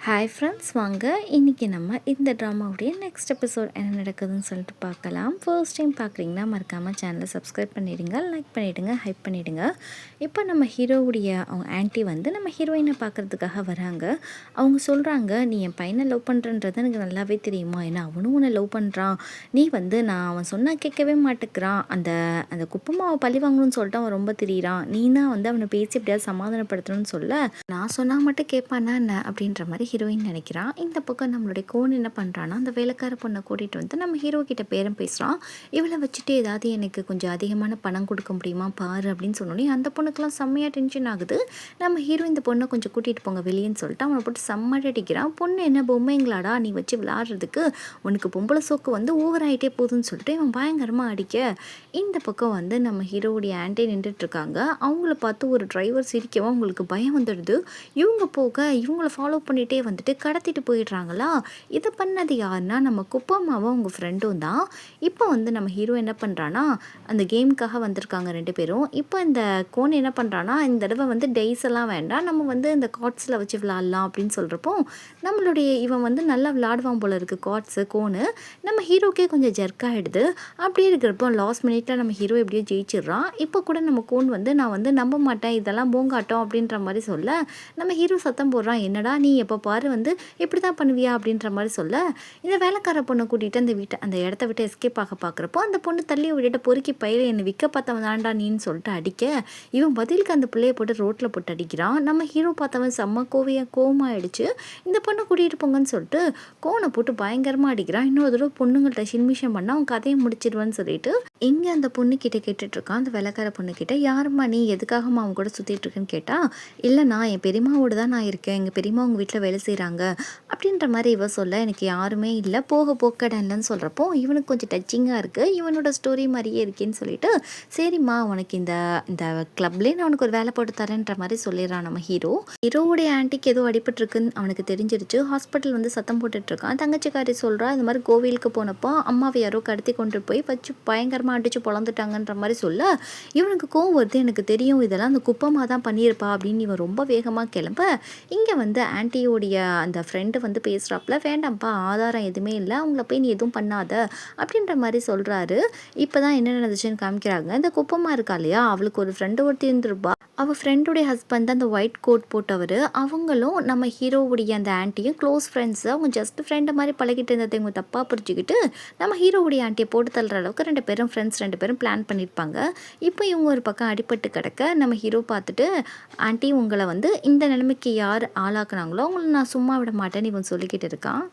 Hi friends, வாங்க இன்றைக்கி நம்ம இந்த ட்ராமாவுடைய நெக்ஸ்ட் எபிசோட் என்ன நடக்குதுன்னு சொல்லிட்டு பார்க்கலாம். ஃபர்ஸ்ட் டைம் பார்க்குறீங்கன்னா மறக்காமல் சேனலை சப்ஸ்கிரைப் பண்ணிவிடுங்க, லைக் பண்ணிவிடுங்க, ஹைப் பண்ணிவிடுங்க. இப்போ நம்ம ஹீரோவுடைய அவங்க ஆன்ட்டி வந்து நம்ம ஹீரோயினை பார்க்குறதுக்காக வராங்க. அவங்க சொல்கிறாங்க, நீ என் பையனை லவ் பண்ணுறன்றது எனக்கு நல்லாவே தெரியுமா, ஏன்னா அவனும் உன்னை லவ் பண்ணுறான். நீ வந்து நான் அவன் சொன்னால் கேட்கவே மாட்டேங்கிறான். அந்த அந்த குப்பமாவை பழி வாங்கணும்னு சொல்லிட்டு அவன் ரொம்ப திரியிறான். நீ தான் வந்து அவனை பேசி எப்படியாவது சமாதானப்படுத்தணும்னு சொல்ல, நான் சொன்னால் மட்டும் கேட்பானா என்ன அப்படின்ற மாதிரி ஹீரோயின் நினைக்கிறான். இந்த பக்கம் நம்மளுடைய கோன் என்ன பண்ணுறான்னா, அந்த வேலைக்கார பொண்ணை கூட்டிகிட்டு வந்து நம்ம ஹீரோ கிட்ட பேரம் பேசுகிறான். இவளை வச்சுட்டு ஏதாவது எனக்கு கொஞ்சம் அதிகமான பணம் கொடுக்க முடியுமா பாரு அப்படின்னு சொன்னோன்னே அந்த பொண்ணுக்கெல்லாம் செம்மையாக டென்ஷன் ஆகுது. நம்ம ஹீரோ இந்த பொண்ணை கொஞ்சம் கூட்டிகிட்டு போங்க வெளியேன்னு சொல்லிட்டு அவனை போட்டு செம்மடி அடிக்கிறான். பொண்ணு என்ன பொம்மைங்களாடா நீ வச்சு விளாடுறதுக்கு, உனக்கு பொம்பளை சோக்கு வந்து ஓவர் ஆகிட்டே போகுதுன்னு சொல்லிட்டு இவன் பயங்கரமாக அடிக்க, இந்த பக்கம் வந்து நம்ம ஹீரோவுடைய ஆன்ட்டி நின்றுட்டுருக்காங்க. அவங்கள பார்த்து ஒரு டிரைவர் சிரிக்கவும் அவங்களுக்கு பயம் வந்துடுது. இவங்க போக இவங்கள ஃபாலோ பண்ணிகிட்டே வந்துட்டு கடத்திட்டு போயிடுறாங்களா. இதை பண்ணது யாருன்னா நம்ம குப்பம்மாவும் அவங்க ஃப்ரெண்டும் தான். இப்போ வந்து நம்ம ஹீரோ என்ன பண்ணுறான்னா, அந்த கேமுக்காக வந்திருக்காங்க ரெண்டு பேரும். இப்போ இந்த கோன் என்ன பண்ணுறான்னா, இந்த தடவை வந்து டெய்ஸ் எல்லாம் வேண்டாம், நம்ம வந்து இந்த கார்ட்ஸில் வச்சு விளாட்லாம் அப்படின்னு சொல்கிறப்போ, நம்மளுடைய இவன் வந்து நல்லா விளாடுவான் போல இருக்குது கார்ட்ஸு கோனு. நம்ம ஹீரோக்கே கொஞ்சம் ஜெர்க்காகிடுது. அப்படியே இருக்கிறப்போ லாஸ்ட் மினிட்ல நம்ம ஹீரோ எப்படியோ ஜெயிச்சிடுறான். இப்போ கூட நம்ம கோன் வந்து நான் வந்து நம்ப மாட்டேன், இதெல்லாம் போங்காட்டம் அப்படின்ற மாதிரி சொல்ல, நம்ம ஹீரோ சத்தம் போடுறான், என்னடா நீ எப்போ பாரு வந்து இப்படி தான் பண்ணுவியா அப்படின்ற மாதிரி சொல்ல, இந்த வேலைக்கார பொண்ணை கூட்டிகிட்டு அந்த இடத்த விட்டு எஸ்கேப் ஆக பார்க்குறப்போ அந்த பொண்ணு தள்ளி விட்டுட்டு பொறுக்கி பயில என்னை விற்க பார்த்தவன் தாண்டா நீன்னு சொல்லிட்டு அடிக்க, இவன் பதிலுக்கு அந்த பிள்ளையை போட்டு ரோட்டில் போட்டு அடிக்கிறான். நம்ம ஹீரோ பார்த்தவன் செம்ம கோவமாயிடுச்சு. இந்த பொண்ணை கூட்டிகிட்டு போங்கன்னு சொல்லிட்டு கோனை போட்டு பயங்கரமாக அடிக்கிறான். இன்னொரு தடவை பொண்ணுங்கள்ட்ட சின்மிஷம் பண்ணால் அவன் கதையை முடிச்சிடுவான்னு சொல்லிட்டு இங்கே அந்த பொண்ணு கிட்ட கேட்டுட்ருக்கான். அந்த வேலைக்கார பொண்ணு கிட்ட, யாரும்மா நீ, எதுக்காகம்மா அவங்க கூட சுற்றிட்டு இருக்குன்னு கேட்டால், இல்லை நான் என் பெரியம்மாவோட தான் நான் இருக்கேன், எங்கள் பெரியம்மா உங்கள் வீட்டில் வேலை செய்கிறாங்க அப்படின்ற மாதிரி இவ சொல்ல, எனக்கு யாருமே இல்லை, போக போக்கடன்லன்னு சொல்கிறப்போ இவனுக்கு கொஞ்சம் டச்சிங்காக இருக்குது, இவனோட ஸ்டோரி மாதிரியே இருக்கேன்னு சொல்லிட்டு, சரிம்மா உனக்கு இந்த இந்த கிளப்லேயே நான் உனக்கு ஒரு வேலை போட்டு தரேன்ற மாதிரி சொல்லிடுறான் நம்ம ஹீரோவுடைய ஆன்ட்டிக்கு ஏதோ அடிபட்டுருக்குன்னு அவனுக்கு தெரிஞ்சிருச்சு. ஹாஸ்பிட்டல் வந்து சத்தம் போட்டுட்ருக்கான். தங்கச்சிக்காரி சொல்கிறா, இந்த மாதிரி கோவிலுக்கு போனப்போ அம்மாவை யாரோ கடத்தி கொண்டு போய் வச்சு பயங்கரமாக அடித்து பொழந்துட்டாங்கன்ற மாதிரி சொல்ல, இவனுக்கு கோவம் வருது, எனக்கு தெரியும் இதெல்லாம் அந்த குப்பமாக தான் பண்ணியிருப்பா அப்படின்னு இவன் ரொம்ப வேகமாக கிளம்ப, இங்கே வந்து ஆன்ட்டியோடைய அந்த ஃப்ரெண்டு வந்து பேசுகிறாப்புல, வேண்டாம்ப்பா ஆதாரம் எதுவுமே இல்லை, அவங்கள போய் நீ எதுவும் பண்ணாத அப்படின்ற மாதிரி சொல்கிறாரு. இப்போ தான் என்ன நடந்துச்சுன்னு காமிக்கிறாங்க. இந்த குப்பமாக இருக்கா இல்லையா, அவளுக்கு ஒரு ஃப்ரெண்டு ஒருத்தி இருந்துருப்பா. அவள் ஃப்ரெண்டுடைய ஹஸ்பண்ட் தான் அந்த ஒயிட் கோட் போட்டவர். அவங்களும் நம்ம ஹீரோவுடைய அந்த ஆன்ட்டியும் க்ளோஸ் ஃப்ரெண்ட்ஸு. அவங்க ஜஸ்ட் ஃப்ரெண்டு மாதிரி பழகிட்டு இருந்ததை இவங்க தப்பாக புரிஞ்சுக்கிட்டு நம்ம ஹீரோவுடைய ஆன்ட்டியை போட்டு தள்ளுற அளவுக்கு ரெண்டு பேரும் ஃப்ரெண்ட்ஸ் ரெண்டு பேரும் பிளான் பண்ணியிருப்பாங்க. இப்போ இவங்க ஒரு பக்கம் அடிபட்டு கிடக்க நம்ம ஹீரோ பார்த்துட்டு, ஆன்ட்டி உங்களை வந்து இந்த நிலைமைக்கு யார் ஆளாக்குனாங்களோ அவங்கள நான் சும்மா விட மாட்டேன்னு இவன் சொல்லிக்கிட்டு இருக்கான்.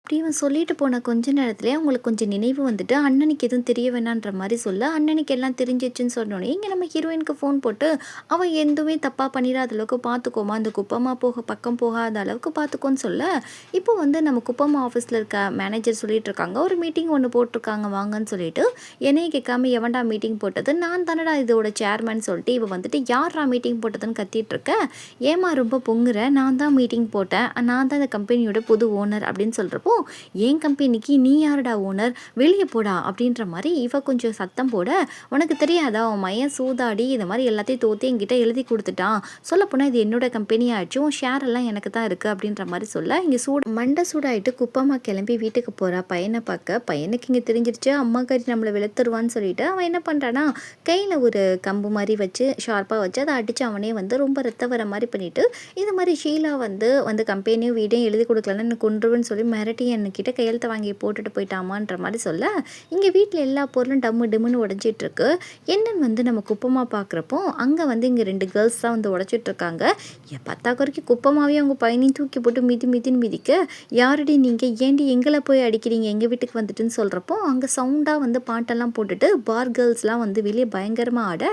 அப்படி இவன் சொல்லிட்டு போன கொஞ்ச நேரத்துலேயே அவங்களுக்கு கொஞ்சம் நினைவு வந்துட்டு, அண்ணனுக்கு எதுவும் தெரிய வேணான்ற மாதிரி சொல்ல, அண்ணனுக்கு எல்லாம் தெரிஞ்சிச்சுன்னு சொன்னோன்னே இங்கே நம்ம ஹீரோயினுக்கு ஃபோன் போட்டு, அவன் எதுவுமே தப்பாக பண்ணிடாத அளவுக்கு பார்த்துக்கோமா, அந்த குப்பமா பக்கம் போகாத அளவுக்கு பார்த்துக்கோன்னு சொல்ல, இப்போ வந்து நம்ம குப்பமா ஆஃபீஸில் இருக்க மேனேஜர் சொல்லிட்டு இருக்காங்க, ஒரு மீட்டிங் ஒன்று போட்டிருக்காங்க வாங்கன்னு சொல்லிட்டு, என்னையே கேட்காம எவன்டா மீட்டிங் போட்டது, நான் தானடா இதோட சேர்மன் சொல்லிட்டு இவன் வந்துட்டு யாரா மீட்டிங் போட்டதுன்னு கத்திட்டு இருக்க, ஏமா ரொம்ப பொங்குற, நான் தான் மீட்டிங் போட்டேன், நான் தான் இந்த கம்பெனியோட புது ஓனர் அப்படின்னு சொல்கிறப்போ, என் கம்பெனிக்கு நீ யாருடா ஓனர், வெளியே போடா அப்படின்ற மாதிரி இவ கொஞ்சம் சத்தம் போட, உனக்கு தெரியாதா உன் மையன் சூதாடி இந்த மாதிரி எல்லாத்தையும் தோற்றி என்கிட்ட எழுதி கொடுத்துட்டான், சொல்லப்போனால் இது என்னோட கம்பெனி ஆச்சு, உன் ஷேர் எல்லாம் எனக்கு தான் இருக்குது அப்படின்ற மாதிரி சொல்ல, இங்கே மண்டை சூடாயிட்டு குப்பமாக கிளம்பி வீட்டுக்கு போகிறா பையனை பார்க்க. பையனுக்கு இங்கே தெரிஞ்சிருச்சு அம்மா கறி நம்மளை வெளுத்துருவான்னு சொல்லிட்டு அவன் என்ன பண்ணுறான்னா, கையில் ஒரு கம்பு மாதிரி வச்சு ஷார்ப்பாக வச்சு அதை அடித்து அவனே வந்து ரொம்ப ரத்த வர மாதிரி பண்ணிவிட்டு, இது மாதிரி ஷீலா வந்து கம்பெனியும் வீடையும் எழுதி கொடுக்கலன்னு எனக்கு கொண்டுருன்னு சொல்லி மிரட்டி என்கிட்ட கையெழுத்து வாங்கி போட்டுட்டு போயிட்டாமான்ற மாதிரி சொல்ல, இங்கே வீட்டில் எல்லா பொருளும் டம்மு டிம்முன்னு உடஞ்சிட்ருக்கு. என்னன்னு வந்து நம்ம குப்பமாக பார்க்குறப்போ அங்கே வந்து இங்கே ரெண்டு கேர்ள்ஸ் தான் வந்து உடச்சிட்ருக்காங்க. பத்தாக்கு வரைக்கும் குப்பமாகவே அவங்க பையனையும் தூக்கி போட்டு மிதின்னு மிதிக்க, யாரடி நீங்கள், ஏண்டி எங்களை போய் அடிக்கிறீங்க எங்கள் வீட்டுக்கு வந்துட்டுன்னு சொல்கிறப்போ அங்கே சவுண்டாக வந்து பாட்டெல்லாம் போட்டுட்டு பார் கேர்ள்ஸ்லாம் வந்து வெளியே பயங்கரமாக ஆட,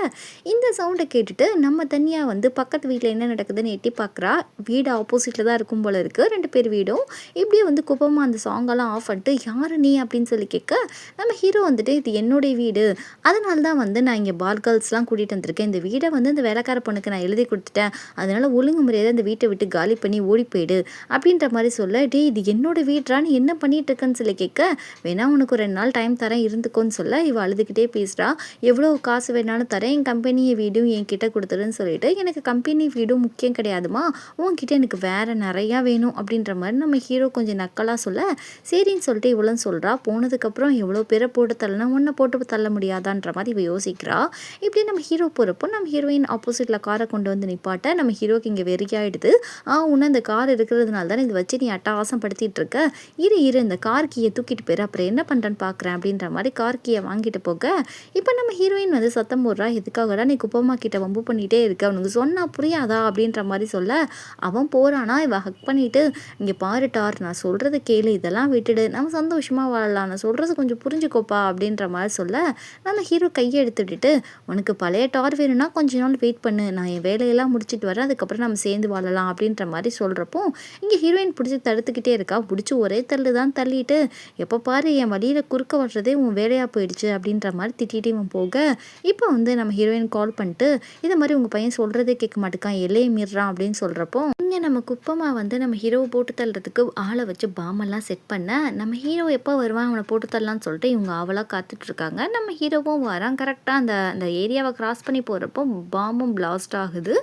இந்த சவுண்டை கேட்டுட்டு நம்ம தனியாக வந்து பக்கத்து வீட்டில் என்ன நடக்குதுன்னு எட்டி பார்க்குறா. வீடு ஆப்போசிட்டில் தான் இருக்கும் போல இருக்குது ரெண்டு பேர் வீடும். இப்படியே வந்து குப்பமாக அந்த சாங்கெல்லாம் ஆஃப் பண்ணிட்டு யார் நீ அப்படின்னு சொல்லி கேட்க நம்ம ஹீரோ வந்துட்டு இது என்னுடைய வீடு, அதனால தான் வந்து நான் இங்கே பால் கேர்ள்ஸ்லாம் கூட்டிகிட்டு வந்திருக்கேன், இந்த வீடை வந்து இந்த வேலைக்கார பொண்ணுக்கு நான் எழுதி கொடுத்துட்டேன், அதனால ஒழுங்கு முறையாக இந்த வீட்டை விட்டு காலி பண்ணி ஓடி போயிடு அப்படின்ற மாதிரி சொல்ல, டே இது என்னோட வீட்ரா நீ என்ன பண்ணிட்டு இருக்கன்னு சொல்லி கேட்க, வேணா உனக்கு ஒரு 2 நாள் டைம் தரேன் இருந்துக்கோன்னு சொல்ல, இவ அழுதுகிட்டே பேசுகிறா, எவ்வளோ காசு வேணாலும் தரேன், என் கம்பெனி வீடும் என்கிட்ட கொடுத்துருன்னு சொல்லிட்டு, எனக்கு கம்பெனி வீடும் முக்கியம் கிடையாதுமா, உன்கிட்ட எனக்கு வேறு நிறையா வேணும் அப்படின்ற மாதிரி நம்ம ஹீரோ கொஞ்சம் நக்கலாக சொல்ல, சரின்னு சொல்லிட்டு இவ்வளோன்னு சொல்கிறா. போனதுக்கப்புறம் எவ்வளோ பேரை போட்டு தள்ளனா உன்னை போட்டு தள்ள முடியாதான்ற மாதிரி இவ யோசிக்கிறா. இப்படி நம்ம ஹீரோ போகிறப்போ நம்ம ஹீரோயின் ஆப்போசிட்டில் காரை கொண்டு வந்து நிப்பாட்ட நம்ம ஹீரோக்கு இங்கே வெறியாயிடுது. உன்னை இந்த கார் இருக்கிறதுனால தானே இதை வச்சு நீ அட்டகாசம் படுத்திட்டு இருக்க, இரு இந்த கார் கீயை தூக்கிட்டு போயிரு, அப்புறம் என்ன பண்ணுறேன்னு பார்க்குறேன் அப்படின்ற மாதிரி கார் கீயை வாங்கிட்டு போக, இப்போ நம்ம ஹீரோயின் வந்து சத்தம் போடுறா, எதுக்காகடா நீ குப்பம்மா கிட்ட வம்பு பண்ணிகிட்டே இருக்க, அவனுக்கு சொன்னால் புரியாதா அப்படின்ற மாதிரி சொல்ல, அவன் போகிறானா, இவ ஹக் பண்ணிவிட்டு இங்கே பாரு டார் நான் சொல்கிறத கேளு, இதெல்லாம் விட்டுடு, நம்ம சந்தோஷமாக வாழலாம், நான் சொல்கிறது கொஞ்சம் புரிஞ்சுக்கோப்பா அப்படின்ற மாதிரி சொல்ல, நம்ம ஹீரோ கையை எடுத்துட்டு உனக்கு பழைய டார் வேணும்னா கொஞ்ச நாள் வெயிட் பண்ணு, நான் என் வேலையெல்லாம் முடிச்சுட்டு வரேன், அதுக்கப்புறம் நம்ம சேர்ந்து வாழலாம் அப்படின்ற மாதிரி சொல்கிறப்போ இங்கே ஹீரோயின் பிடிச்சி தடுத்துக்கிட்டே இருக்கா. பிடிச்சி ஒரே தள்ளு தான் தள்ளிட்டு, எப்போ பாரு என் வழியில் குறுக்க வர்றதே உன் வேலையாக போயிடுச்சு அப்படின்ற மாதிரி திட்டிகிட்டே இவன் போக, இப்போ வந்து நம்ம ஹீரோயின் கால் பண்ணிட்டு இதை மாதிரி உங்கள் பையன் சொல்கிறதே கேட்க மாட்டேக்கான், எல்லையை மீறான் அப்படின்னு சொல்கிறப்போ இங்கே நம்ம குப்பமா வந்து நம்ம ஹீரோவை போட்டு தள்ளுறதுக்கு ஆளை வச்சு பாம்பெல்லாம் செட் பண்ண, நம்ம ஹீரோ எப்போ வருவான் அவனை போட்டு தள்ளலான்னு சொல்லிட்டு இவங்க அவளாக காத்துட்ருக்காங்க. நம்ம ஹீரோவும் வரான். கரெக்டாக அந்த ஏரியாவை கிராஸ் பண்ணி போகிறப்போ பாம்பும் பிளாஸ்ட் ஆகுது.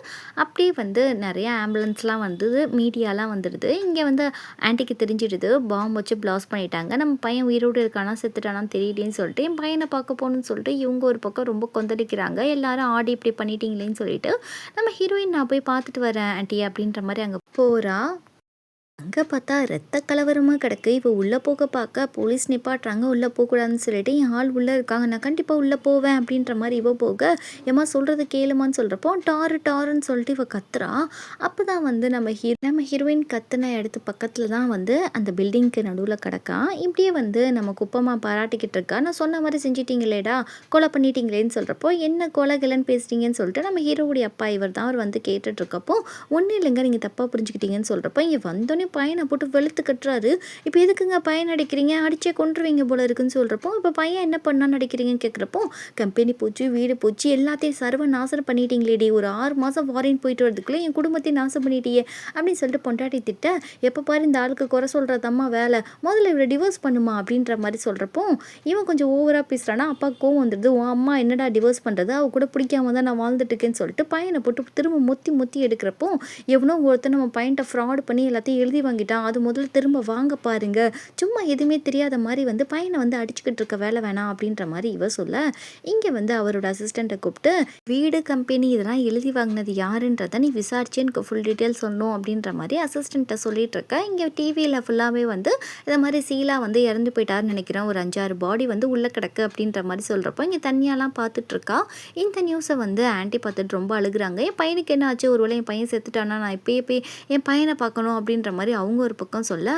அப்படியே வந்து நிறைய ஆம்புலன்ஸ்லாம் வந்தது, மீடியாலாம் வந்துடுது. இங்கே வந்து ஆன்ட்டிக்கு தெரிஞ்சிடுது பாம்பு வச்சு பிளாஸ்ட் பண்ணிட்டாங்க, நம்ம பையன் உயிரோடு இருக்கானா செத்துட்டானான்னு தெரியலேன்னு சொல்லிட்டு என் பையனை பார்க்க போகணுன்னு சொல்லிட்டு இவங்க ஒரு பக்கம் ரொம்ப கொந்தளிக்கிறாங்க. எல்லாரும் ஆடி இப்படி பண்ணிட்டீங்களேன்னு சொல்லிட்டு நம்ம ஹீரோயின் நான் போய் பார்த்துட்டு வரேன் ஆன்ட்டி அப்படின்ற மாதிரி அங்கே போகிறா. அங்கே பார்த்தா ரத்த கலவரமாக கிடக்கு. இவள் உள்ளே போக பார்க்க போலீஸ் நிப்பாட்டுறாங்க, உள்ளே போகக்கூடாதுன்னு சொல்லிட்டு என் ஆள் உள்ளே இருக்காங்க, நான் கண்டிப்பாக உள்ளே போவேன் அப்படின்ற மாதிரி இவ போக, ஏமா சொல்கிறது கேளுமான்னு சொல்கிறப்போ டாருன்னு சொல்லிட்டு இவள் கத்துறா. அப்போ தான் வந்து நம்ம ஹீரோயின் கத்துன இடத்து பக்கத்தில் தான் வந்து அந்த பில்டிங்க்கு நடுவில் கிடக்கான். இப்படியே வந்து நம்ம குப்பமாக பாராட்டிக்கிட்டு இருக்கா, நான் சொன்ன மாதிரி செஞ்சிட்டிங்களேடா, கொலை பண்ணிட்டீங்களேன்னு சொல்கிறப்போ என்ன கொலைகளைன்னு பேசுகிறீங்கன்னு சொல்லிட்டு நம்ம ஹீரோவுடைய அப்பா இவர் தான் அவர் வந்து கேட்டுட்ருக்கப்போ, ஒன்றும் இல்லைங்க நீங்கள் தப்பாக புரிஞ்சுக்கிட்டீங்கன்னு சொல்கிறப்போ இங்கே வந்தோடனே பையனை போட்டு வெளுத்து கட்டுறாரு. இப்போ எதுக்குங்க பையன் அடிக்கிறீங்க, அடிச்சே கொண்டுருவீங்க போல இருக்குன்னு சொல்கிறப்போ, இப்போ பையன் என்ன பண்ணான்னு அடிக்கிறீங்கன்னு கேட்குறப்போ, கம்பெனி போச்சு, வீடு போச்சு, எல்லாத்தையும் சர்வ நாசம் பண்ணிட்டீங்களேடி, ஒரு 6 மாதம் ஃபாரின் போயிட்டு வரதுக்குள்ளே என் குடும்பத்தையும் நாசம் பண்ணிட்டியே அப்படின்னு சொல்லிட்டு பொண்டாட்டி திட்ட, எப்போ பாரு இந்த ஆளுக்கு குறை சொல்கிறதம்மா வேலை, முதல்ல இவரை டிவோர்ஸ் பண்ணுமா அப்படின்ற மாதிரி சொல்கிறப்போ இவன் கொஞ்சம் ஓவராக பேசுகிறானா, அப்பா கோவம் வந்துடுது, உன் அம்மா என்னடா டிவோர்ஸ் பண்ணுறது, அவ கூட பிடிக்காம தான் நான் வாழ்ந்துட்டு இருக்கேன்னு சொல்லிட்டு பையனை போட்டு திரும்ப முத்தி எடுக்கிறப்போ, எவனோ ஒருத்தர் நம்ம பையன்ட்ட ஃப்ராட் பண்ணி எல்லாத்தையும் எழுதி வாங்கிட்டான், அது முதல்ல திரும்ப வாங்க பாருங்க, சும்மா எதுவுமே தெரியாத மாதிரி வந்து பையனை வந்து அடிச்சுக்கிட்டு இருக்க வேலை வேணாம் அப்படின்ற மாதிரி இவ சொல்ல, இங்கே வந்து அவரோட அசிஸ்டண்ட்டை கூப்பிட்டு வீடு கம்பெனி இதெல்லாம் எழுதி வாங்கினது யாருன்றதை நீ விசாரிச்சு எனக்கு ஃபுல் டீட்டெயில் சொல்லணும் அப்படின்ற மாதிரி அசிஸ்டண்ட்டை சொல்லிட்டு இருக்க. இங்கே டிவியில் ஃபுல்லாகவே வந்து இந்த மாதிரி சீலா வந்து இறந்து போயிட்டாருன்னு நினைக்கிறேன், ஒரு 5-6 பாடி வந்து உள்ளே கிடக்கு அப்படின்ற மாதிரி சொல்கிறப்போ இங்கே தனியாலாம் பார்த்துட்ருக்கா. இந்த நியூஸை வந்து ஆன்ட்டி பார்த்துட்டு ரொம்ப அழுகுறாங்க, என் பையனுக்கு என்ன ஆச்சு, ஒரு வேளை என் பையன் செத்துட்டானா, நான் இப்பயே போய் என் பையனை பார்க்கணும் அப்படின்ற மாதிரி அவங்க ஒரு பக்கம் சொல்ல,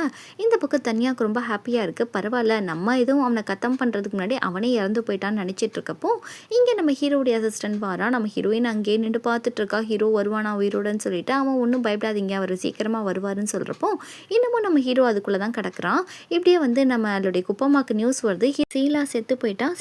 இந்த பக்கம் தனியாக்கு ரொம்ப ஹாப்பியாக இருக்குது, பரவாயில்ல நம்ம எதுவும் அவனை கத்தம் பண்ணுறதுக்கு முன்னாடி அவனே இறந்து போயிட்டான்னு நினச்சிட்டு இருக்கப்போ இங்கே நம்ம ஹீரோடைய அசிஸ்டன்ட் வாரா. நம்ம ஹீரோயின் அங்கேயே நின்று பார்த்துட்ருக்கா, ஹீரோ வருவானா உயிரோடன்னு சொல்லிட்டு, அவன் ஒன்றும் பயப்படாதீங்க அவர் சீக்கிரமாக வருவாருன்னு சொல்கிறப்போ இன்னமும் நம்ம ஹீரோ அதுக்குள்ளே தான் கிடக்குறான். இப்படியே வந்து நம்மளுடைய குப்பமாக்கு நியூஸ் வருது, சீலா செத்து போயிட்டான்,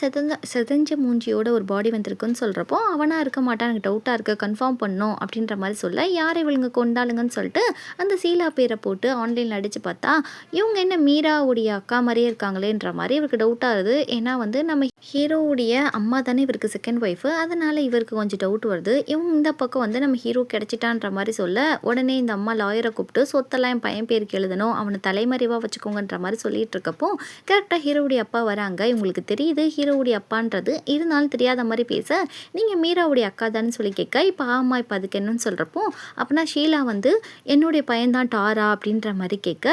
செதஞ்ச மூஞ்சியோட ஒரு பாடி வந்திருக்குன்னு சொல்கிறப்போ அவனாக இருக்க மாட்டான், எனக்கு டவுட்டாக இருக்குது, கன்ஃபார்ம் பண்ணோம் அப்படின்ற மாதிரி சொல்ல, யார் இவளுங்க கொண்டாளுங்கன்னு சொல்லிட்டு அந்த சீலா பேரை போட்டு ஆன்லைனில் அடித்து பார்த்தா இவங்க என்ன மீராவுடைய அக்கா மாதிரியே இருக்காங்களேன்ற மாதிரி இவருக்கு டவுட்டாக இருக்குது. ஏன்னா வந்து நம்ம ஹீரோவுடைய அம்மா தானே இவருக்கு செகண்ட் ஒய்ஃபு, அதனால் இவருக்கு கொஞ்சம் டவுட் வருது. இவங்க இந்த பக்கம் வந்து நம்ம ஹீரோ கிடச்சிட்டான்ற மாதிரி சொல்ல, உடனே இந்த அம்மா லாயரை கூப்பிட்டு சொத்தெல்லாம் என் பையன் பேருக்கு எழுதணும், அவனை தலைமறைவாக வச்சுக்கோங்கன்ற மாதிரி சொல்லிட்டு இருக்கப்போ கரெக்டாக ஹீரோவுடைய அப்பா வராங்க. இவங்களுக்கு தெரியுது ஹீரோவுடைய அப்பான்றது, இருந்தாலும் தெரியாத மாதிரி பேச, நீங்கள் மீராவுடைய அக்கா தானே சொல்லி கேட்க, இப்போ ஆமாம் இப்போ அதுக்கு என்னன்னு சொல்கிறப்போ, அப்படின்னா ஷீலா வந்து என்னுடைய பையன்தான் டாரா அப்படின்ற மாதிரி கேட்க,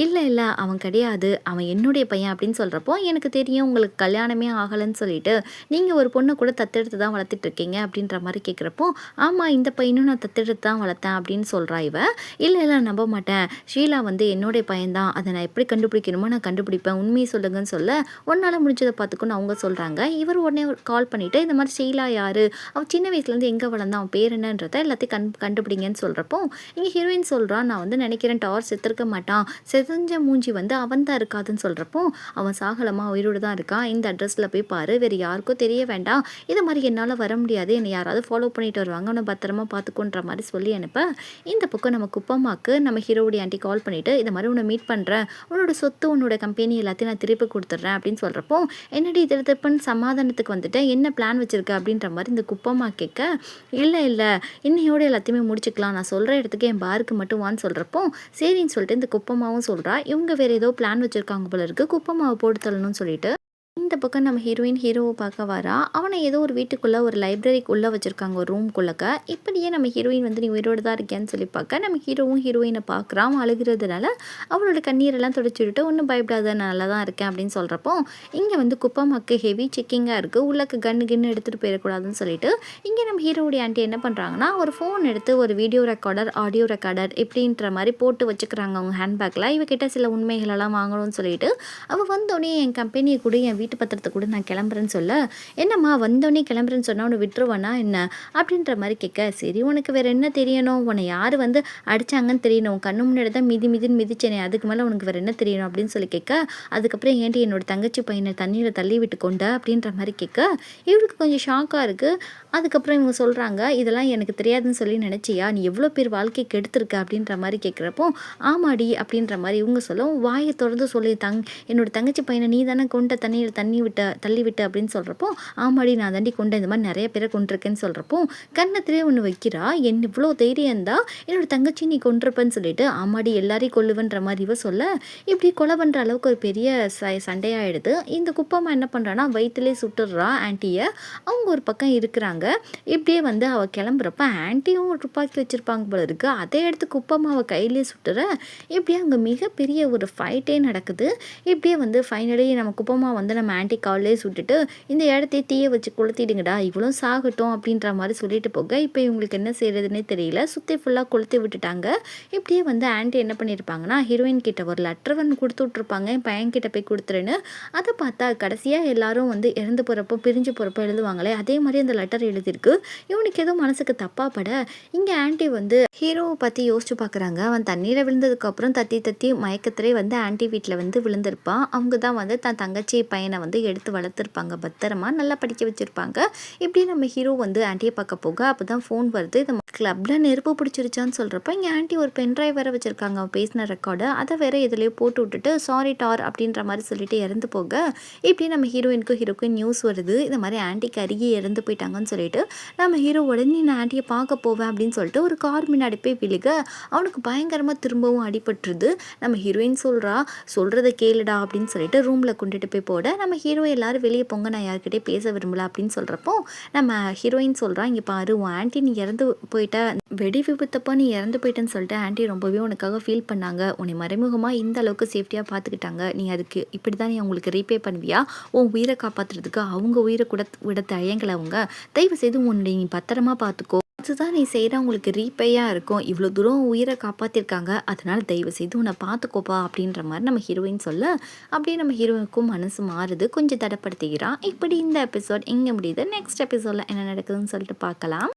இல்லை அவன் கிடையாது, அவன் என்னுடைய பையன் அப்படின்னு சொல்கிறப்போ, எனக்கு தெரியும் உங்களுக்கு கல்யாணமே ஆகலைன்னு சொல்லிட்டு நீங்கள் ஒரு பொண்ணை கூட தத்தெடுத்து தான் வளர்த்துட்டு இருக்கீங்க அப்படின்ற மாதிரி கேட்குறப்போ, ஆமாம் இந்த பையனும் நான் தத்தெடுத்து தான் வளர்த்தேன் அப்படின்னு சொல்கிறா இவ. இல்லை நம்ப மாட்டேன், ஷீலா வந்து என்னுடைய பையன்தான், அதை நான் எப்படி கண்டுபிடிக்கணுமோ நான் கண்டுபிடிப்பேன், உண்மையை சொல்லுங்கன்னு சொல்ல, உன்னால் முடிஞ்சதை பார்த்துக்கணும்னு அவங்க சொல்கிறாங்க. இவர் உடனே கால் பண்ணிவிட்டு இந்த மாதிரி ஷீலா யார், அவன் சின்ன வயசுலேருந்து எங்கே வளர்ந்தான், அவன் பேர் என்னன்றதை எல்லாத்தையும் கண்டுபிடிங்கன்னு சொல்கிறப்போ இங்கே ஹீரோயின் சொல்கிறான், நான் வந்து நினைக்கிறேன் டார் டார் செத்துருக்க மாட்டான், செதஞ்ச மூஞ்சி வந்து அவன் தான் இருக்காதுன்னு சொல்கிறப்போ, அவன் சாகலமா உயிரோடு தான் இருக்கான், இந்த அட்ரஸில் போய் பாரு, வேறு யாருக்கும் தெரிய வேண்டாம், இது மாதிரி என்னால் வர முடியாது, என்னை யாராவது ஃபாலோ பண்ணிட்டு வருவாங்க, அவனை பத்திரமா பார்த்துக்கோன்ற மாதிரி சொல்லி அனுப்ப, இந்த பக்கம் நம்ம குப்பம்மாக்கு நம்ம ஹீரோவுடைய ஆண்டி கால் பண்ணிவிட்டு இந்த மாதிரி உன்னை மீட் பண்ணுறேன், உன்னோட சொத்து உன்னோட கம்பெனி எல்லாத்தையும் நான் திருப்பி கொடுத்துட்றேன் அப்படின்னு சொல்கிறப்போ, என்னடி திருப்பன் சமாதானத்துக்கு வந்துட்டு என்ன பிளான் வச்சுருக்க அப்படின்ற மாதிரி இந்த குப்பம்மா கேட்க, இல்லை இன்னையோட எல்லாத்தையுமே முடிச்சுக்கலாம், நான் சொல்கிற இடத்துக்கு என் பாருக்கு மட்டும் வான்னு சொல்கிறப்போ சரின்னு சொல்லிட்டு இந்த குப்பம்மாவும் சொல்கிறா, இவங்க வேறு ஏதோ பிளான் வச்சுருக்காங்க போல இருக்குது, குப்பம்மாவை போட்டு தள்ளணும்னு சொல்லிட்டு. இந்த பக்கம் நம்ம ஹீரோவை பார்க்க வரா, அவனை ஏதோ ஒரு வீட்டுக்குள்ளே ஒரு லைப்ரரிக்கு உள்ளே வச்சுருக்காங்க ஒரு ரூம்குள்ளக்க. இப்படியே நம்ம ஹீரோயின் வந்து நீ உயிரோடு தான் இருக்கேன்னு சொல்லி பார்க்க, நம்ம ஹீரோயினை பார்க்குறான், அழுகிறதுனால அவளோட கண்ணீரெல்லாம் துடைச்சி விட்டு ஒன்றும் பயப்படாத, நான் நல்லா தான் இருக்கேன் அப்படின்னு சொல்கிறப்போ, இங்கே வந்து குப்பமாக்கு ஹெவி செக்கிங்காக இருக்குது, உள்ளக்கு கன்னு எடுத்துகிட்டு போயிடக்கூடாதுன்னு சொல்லிட்டு இங்கே நம்ம ஹீரோவுடைய ஆண்டி என்ன பண்ணுறாங்கன்னா, ஒரு ஃபோன் எடுத்து ஒரு வீடியோ ரெக்கார்டர், ஆடியோ ரெக்கார்டர் இப்படின்ற மாதிரி போட்டு வச்சுக்கிறாங்க அவங்க ஹேண்ட்பேக்கில். இவகிட்ட சில உண்மைகளெல்லாம் வாங்கணும்னு சொல்லிட்டு அவள் வந்தோடனே என் கம்பெனியை கூட என் வீட்டு பத்திரத்தை கூட நான் கிளம்புறேன்னு சொல்ல, என்னம்மா வந்தோடனே கிளம்புறேன்னு சொன்னால் உன்னை விட்டுருவானா என்ன அப்படின்ற மாதிரி கேட்க, சரி உனக்கு வேறு என்ன தெரியணும், உன்னை யார் வந்து அடித்தாங்கன்னு தெரியணும், கண்ணு முன்னாடி தான் மிதின்னு மிதிச்சேனே, அதுக்கு மேலே உனக்கு வேறு என்ன தெரியணும் அப்படின்னு சொல்லி கேட்க, அதுக்கப்புறம் ஏன்டி என்னோட தங்கச்சி பையனை தண்ணியில் தள்ளி விட்டு கொண்ட அப்படின்ற மாதிரி கேட்க, இவளுக்கு கொஞ்சம் ஷாக்காக இருக்குது. அதுக்கப்புறம் இவங்க சொல்கிறாங்க, இதெல்லாம் எனக்கு தெரியாதுன்னு சொல்லி நினச்சியா, நீ எவ்வளோ பேர் வாழ்க்கை கெடுத்துருக்க அப்படின்ற மாதிரி கேட்குறப்போ, ஆமாடி அப்படின்ற மாதிரி இவங்க சொல்லும், வாயை திறந்து சொல்லி என்னோட தங்கச்சி பையனை நீ தானே கொண்ட தண்ணியில் தள்ளி விட்டு அப்படின்னு சொல்கிறப்போ, ஆமாடி நான் தாண்டி கொண்டு இந்த மாதிரி நிறைய பேரை கொண்டிருக்கேன்னு சொல்கிறப்போ, கன்னத்திலே ஒன்று வைக்கிறா, என்ன இவ்வளோ தைரியம் இருந்தால் என்னோட தங்கச்சி நீ கொண்டிருப்பேன்னு சொல்லிட்டு, ஆமாடி எல்லாரையும் கொல்லுவன்ற மாதிரி இவ சொல்ல, இப்படி கொலை பண்ணுற அளவுக்கு ஒரு பெரிய சண்டையாகிடுது. இந்த குப்பம்மா என்ன பண்ணுறான்னா வயிற்றுலேயே சுட்டுடுறா ஆன்ட்டியை. அவங்க ஒரு பக்கம் இருக்கிறாங்க. இப்படியே வந்து அவள் கிளம்புறப்ப ஆன்ட்டியும் துப்பாக்கி வச்சுருப்பாங்க போல இருக்குது, அதை எடுத்து குப்பம்மாவை கையிலே சுட்டுற. இப்படியே அங்கே மிகப்பெரிய ஒரு ஃபைட்டே நடக்குது. இப்படியே வந்து ஃபைனலி நம்ம குப்பம்மா வந்து நம்ம ஆன்ட்டி காலிலே சுட்டுட்டு, இந்த இடத்தையே தீய வச்சு கொளுத்திடுங்கடா, இவ்வளோ சாகட்டும் அப்படின்ற மாதிரி சொல்லிட்டு போக, இப்போ இவங்களுக்கு என்ன செய்கிறதுனே தெரியல, சுற்றி ஃபுல்லாக கொளுத்தி விட்டுட்டாங்க. இப்படியே வந்து ஆன்ட்டி என்ன பண்ணியிருப்பாங்கன்னா, ஹீரோயின் கிட்ட ஒரு லெட்டர் வந்து கொடுத்து விட்ருப்பாங்க, என் பையன்கிட்ட போய் கொடுத்துருன்னு. அதை பார்த்தா கடைசியாக எல்லாரும் வந்து இறந்து போகிறப்போ பிரிஞ்சு போகிறப்போ எழுதுவாங்களே, அதே மாதிரி அந்த லெட்டர் எழுதியிருக்கு. இவனுக்கு ஏதோ மனசுக்கு தப்பாக பட, இங்கே ஆன்ட்டி வந்து ஹீரோவை பற்றி யோசிச்சு பார்க்குறாங்க. அவன் தண்ணீரை விழுந்ததுக்கப்புறம் தத்தி மயக்கத்திலே வந்து ஆன்ட்டி வீட்டில் வந்து விழுந்திருப்பான். அவங்க தான் வந்து தன் தங்கச்சி பையனை வந்து எடுத்து வளர்த்துருப்பாங்க, பத்திரமா நல்லா படிக்க வச்சுருப்பாங்க. இப்படி நம்ம ஹீரோ வந்து ஆன்ட்டியை பார்க்க போக, அப்போ தான் ஃபோன் வருது, இந்த கிளப்பில் நெருப்பு பிடிச்சிருச்சான்னு சொல்கிறப்ப, இங்கே ஆன்ட்டி ஒரு பென்ட்ரைவ் வேறு வச்சுருக்காங்க, அவன் பேசின ரெக்கார்டு, அதை வேறு எதுலேயோ போட்டு விட்டுட்டு சாரி டார் அப்படின்ற மாதிரி சொல்லிட்டு இறந்து போக, இப்படி நம்ம ஹீரோக்கும் நியூஸ் வருது, இந்த மாதிரி ஆன்ட்டிக்கு அருகே இறந்து போயிட்டாங்கன்னு சொல்லிட்டு, நம்ம ஹீரோ உடனே நான் ஆன்ட்டியை பார்க்க போவேன் அப்படின்னு சொல்லிட்டு ஒரு கார் முன்னாடி போய் விழுக, அவனுக்கு பயங்கரமாக திரும்பவும் அடிபட்டுருது. நம்ம ஹீரோயின் சொல்கிறத கேளுடா அப்படின்னு சொல்லிட்டு ரூமில் கொண்டுட்டு போய் போட, நம்ம ஹீரோ எல்லாரும் வெளியே போங்க, நான் யார்கிட்டே பேச விரும்பல அப்படின்னு சொல்கிறப்போ, நம்ம ஹீரோயின் சொல்கிறா, இங்கே பாரு உன் ஆன்ட்டி நீ இறந்து போயிட்ட, வெடி விபத்தப்போ நீ இறந்து போயிட்டேன்னு சொல்லிட்டு ஆன்ட்டி ரொம்பவே உனக்காக ஃபீல் பண்ணாங்க, உன்னை மறைமுகமாக இந்த அளவுக்கு சேஃப்டியாக பார்த்துக்கிட்டாங்க, நீ அதுக்கு இப்படி தான் நீ அவங்களுக்கு ரீபே பண்ணுவியா, உன் உயிரை காப்பாற்றுறதுக்கு அவங்க உயிரை கூட விட தயங்கலை, அவங்க தயவு செய்து உன்னை நீ பத்திரமா பார்த்துக்கோ, அதுதான் நீ செய்கிற உங்களுக்கு ரீப்பேயாக இருக்கும், இவ்வளோ தூரம் உயிரை காப்பாற்றிருக்காங்க, அதனால் தயவு செய்து உன்னை பார்த்துக்கோப்பா அப்படின்ற மாதிரி நம்ம ஹீரோயின் சொல்ல, அப்படியே நம்ம ஹீரோயினுக்கும் மனசு மாறுது, கொஞ்சம் தடப்படுத்திக்கிறான். இப்படி இந்த எபிசோட் இங்கே முடியுது. நெக்ஸ்ட் எபிசோடில் என்ன நடக்குதுன்னு சொல்லிட்டு பார்க்கலாம்.